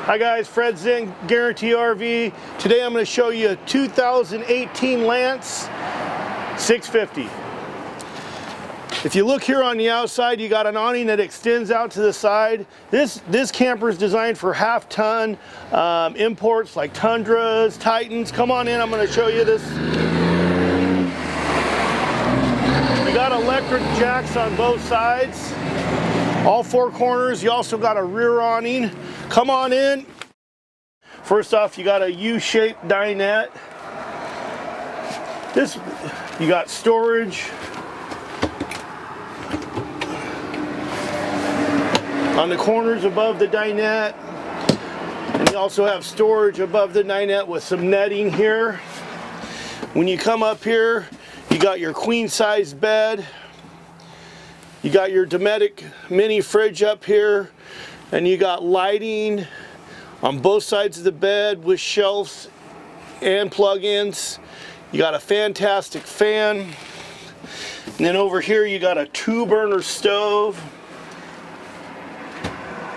Hi guys, Fred.Zent, Guaranty RV. Today I'm going to show you a 2018 Lance 650. If you look here on the outside, you got an awning that extends out to the side. This camper is designed for half-ton imports like Tundras, Titans. Come on in, I'm going to show you this. You got electric jacks on both sides, all four corners. You also got a rear awning. Come on in. First off, you got a U-shaped dinette. You got storage on the corners above the dinette, and you also have storage above the dinette with some netting here. When you come up here, you got your queen size bed, you got your Dometic mini fridge up here, and you got lighting on both sides of the bed with shelves and plug-ins. You got a fantastic fan, and then over here you got a 2-burner stove,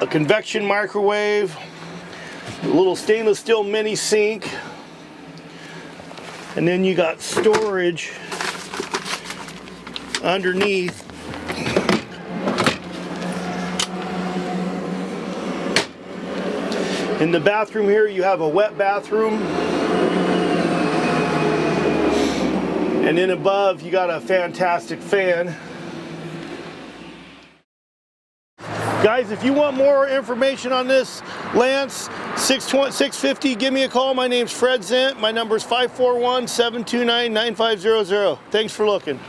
a convection microwave, a little stainless steel mini sink, and then you got storage underneath. In the bathroom here you have a wet bathroom, and then above you got a fantastic fan. Guys, if you want more information on this Lance 650, give me a call. My name's Fred.Zent. My number is 541-729-9500. Thanks for looking.